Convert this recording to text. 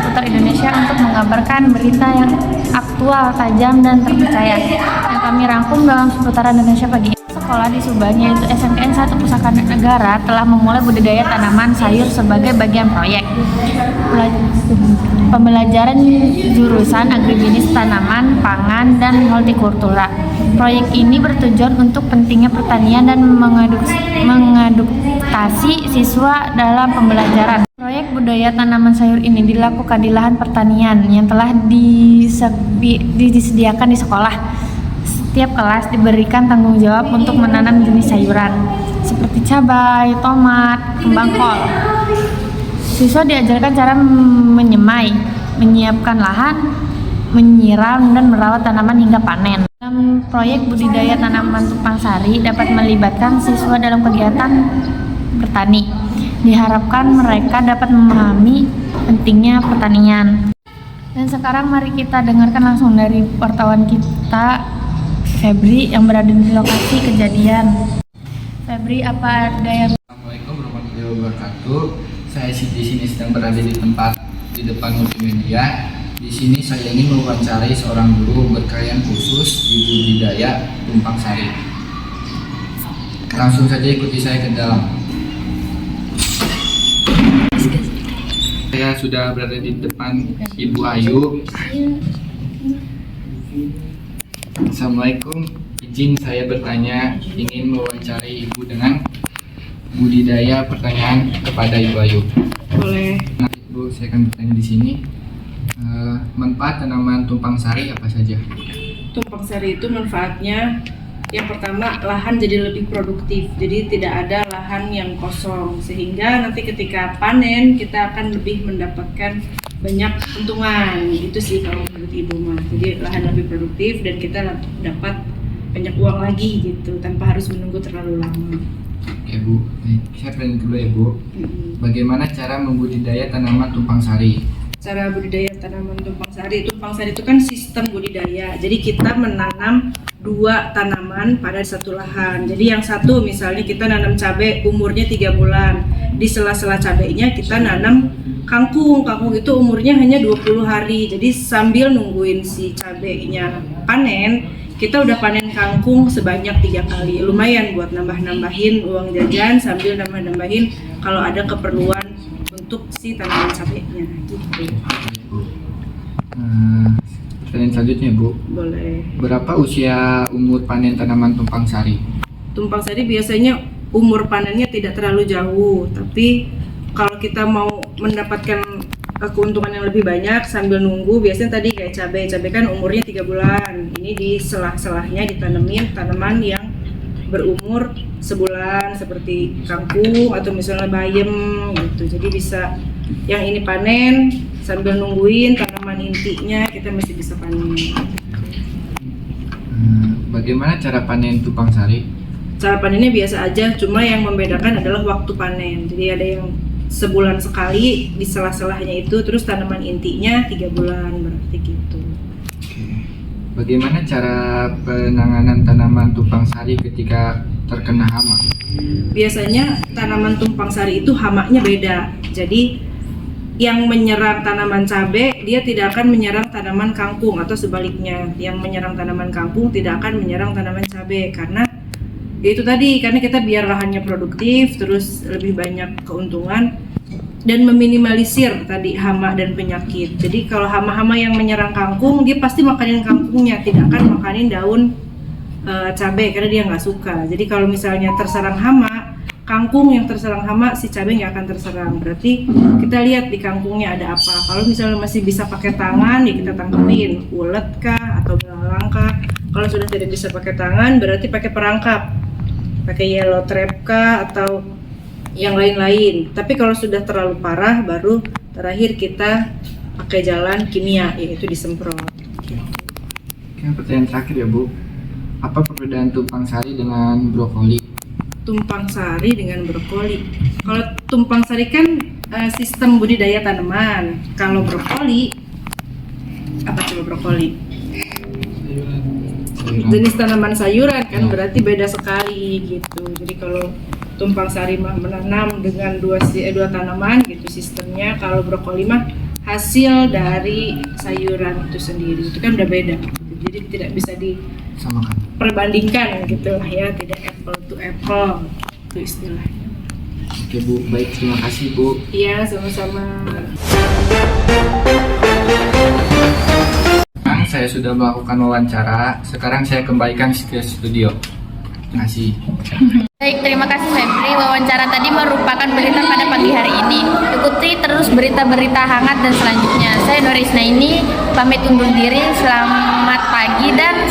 seputar Indonesia untuk mengabarkan berita yang aktual, tajam, dan terpercaya yang kami rangkum dalam seputaran Indonesia pagi ini. Sekolah di Subang, yaitu SMKN 1 Pusaka Negara, telah memulai budidaya tanaman sayur sebagai bagian proyek pembelajaran jurusan agribisnis tanaman, pangan, dan hortikultura. Proyek ini bertujuan untuk pentingnya pertanian dan mengedukasi siswa dalam pembelajaran. Proyek budaya tanaman sayur ini dilakukan di lahan pertanian yang telah disediakan di sekolah. Setiap kelas diberikan tanggung jawab untuk menanam jenis sayuran seperti cabai, tomat, kembang kol. Siswa diajarkan cara menyemai, menyiapkan lahan, menyiram, dan merawat tanaman hingga panen. Dalam proyek budidaya tanaman tumpang sari dapat melibatkan siswa dalam kegiatan bertani. Diharapkan mereka dapat memahami pentingnya pertanian. Dan sekarang mari kita dengarkan langsung dari wartawan kita, Febri, yang berada di lokasi kejadian. Febri, apa ada yang... Assalamualaikum warahmatullahi wabarakatuh. Saya di sini sedang berada di depan multimedia. Di sini saya ingin mewawancarai seorang guru berkeahlian khusus di budidaya tumpang sari. Langsung saja ikuti saya ke dalam. Saya sudah berada di depan Ibu Ayu. Assalamualaikum, izin saya bertanya, ingin mewawancarai Ibu dengan budidaya pertanyaan kepada Ibu Ayu. Boleh. Nah, Ibu, saya akan bertanya di sini. Manfaat tanaman tumpang sari apa saja? Tumpang sari itu manfaatnya yang pertama, lahan jadi lebih produktif. Jadi tidak ada lahan yang kosong, sehingga nanti ketika panen kita akan lebih mendapatkan banyak keuntungan. Itu sih kalau menurut Ibu mah. Jadi lahan lebih produktif dan kita dapat banyak uang lagi gitu tanpa harus menunggu terlalu lama. Oke Bu, saya pertanyaan kedua ya Bu. Bagaimana cara membudidaya tanaman tumpang sari? Cara budidaya tanaman tumpang sari itu kan sistem budidaya. Jadi kita menanam dua tanaman pada satu lahan. Jadi yang satu misalnya kita nanam cabai umurnya 3 bulan. Di sela-sela cabainya kita nanam kangkung. Kangkung itu umurnya hanya 20 hari. Jadi sambil nungguin si cabainya panen, kita udah panen kangkung sebanyak 3 kali. Lumayan buat nambah-nambahin uang jajan sambil nambah-nambahin kalau ada keperluan untuk si tanaman cabainya gitu. Pertanyaan selanjutnya Bu. Boleh. Berapa usia umur panen tanaman tumpang sari? Tumpang sari biasanya umur panennya tidak terlalu jauh, tapi kalau kita mau mendapatkan keuntungan yang lebih banyak sambil nunggu, biasanya tadi kayak cabai kan umurnya 3 bulan. Ini di selah-selahnya ditanemin tanaman yang berumur sebulan seperti kangkung atau misalnya bayam gitu. Jadi bisa yang ini panen sambil nungguin tanaman intinya kita masih bisa panen. Bagaimana cara panen tumpang sari? Cara panennya biasa aja, cuma yang membedakan adalah waktu panen. Jadi ada yang sebulan sekali di sela-selahnya itu, terus tanaman intinya 3 bulan berarti gitu. Bagaimana cara penanganan tanaman tumpang sari ketika terkena hama? Biasanya tanaman tumpang sari itu hamanya beda. Jadi yang menyerang tanaman cabai dia tidak akan menyerang tanaman kangkung atau sebaliknya. Yang menyerang tanaman kangkung tidak akan menyerang tanaman cabai karena itu tadi, karena kita biar lahannya produktif, terus lebih banyak keuntungan dan meminimalisir tadi hama dan penyakit. Jadi kalau hama-hama yang menyerang kangkung, dia pasti makanin kangkungnya, tidak akan makanin daun cabai karena dia nggak suka. Jadi kalau misalnya terserang hama, kangkung yang terserang hama, si cabai nggak akan terserang. Berarti kita lihat di kangkungnya ada apa. Kalau misalnya masih bisa pakai tangan, ya kita tangkepin ulet kah atau belalang kah. Kalau sudah tidak bisa pakai tangan, berarti pakai perangkap, pakai yellow trap kah atau yang lain-lain. Tapi kalau sudah terlalu parah, baru terakhir kita pakai jalan kimia, yaitu disemprot. Oke, pertanyaan terakhir ya Bu. Apa perbedaan tumpang sari dengan brokoli? Tumpang sari dengan brokoli. Kalau tumpang sari kan sistem budidaya tanaman. Kalau brokoli, apa coba brokoli? Jenis tanaman sayuran kan, berarti beda sekali gitu. Jadi kalau tumpang sari mah menanam dengan dua tanaman gitu sistemnya. Kalau brokoli mah hasil dari sayuran itu sendiri. Itu kan udah beda. Jadi tidak bisa Samakan. diperbandingkan gitu lah ya, tidak apple to apple itu istilahnya. Oke Bu, baik, terima kasih Bu. Iya, sama-sama. Sekarang saya sudah melakukan wawancara, sekarang saya kembalikan ke studio. Terima kasih. Baik, terima kasih Febri. Wawancara tadi merupakan berita pada pagi hari ini. Ikuti terus berita-berita hangat dan selanjutnya. Saya Norisna ini pamit undur diri. Selamat pagi dan